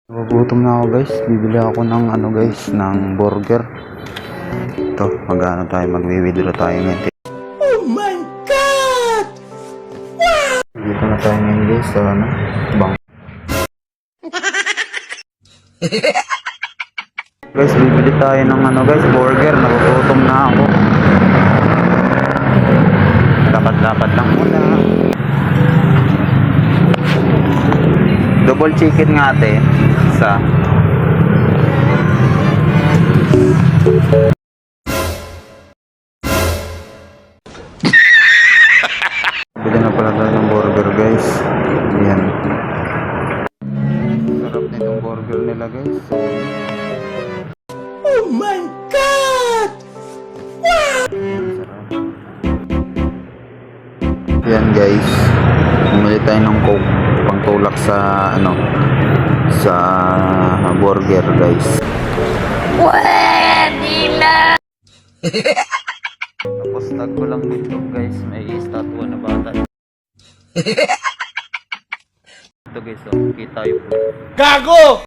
Nagugutom na ako guys. Bibili ako ng guys, ng burger. Ito, magwi-withdraw tayo ngayon. Oh my God! Dito na tayo ngayon guys sa bang. Guys, bibili tayo ng guys, burger. Nagugutom na ako. Dapat lang muna. Double chicken nga ate. Isa. Bili na pala tayo ng burger guys. Ayan. Sarap nitong burger nila guys. Oh my God! Ayan guys. Bumili tayo ng coke. Pangtulak sa sa burger guys. Pwede na! Tapos tag ko lang dito guys, may estatwa na bata. Ito guys, kita yung Gago!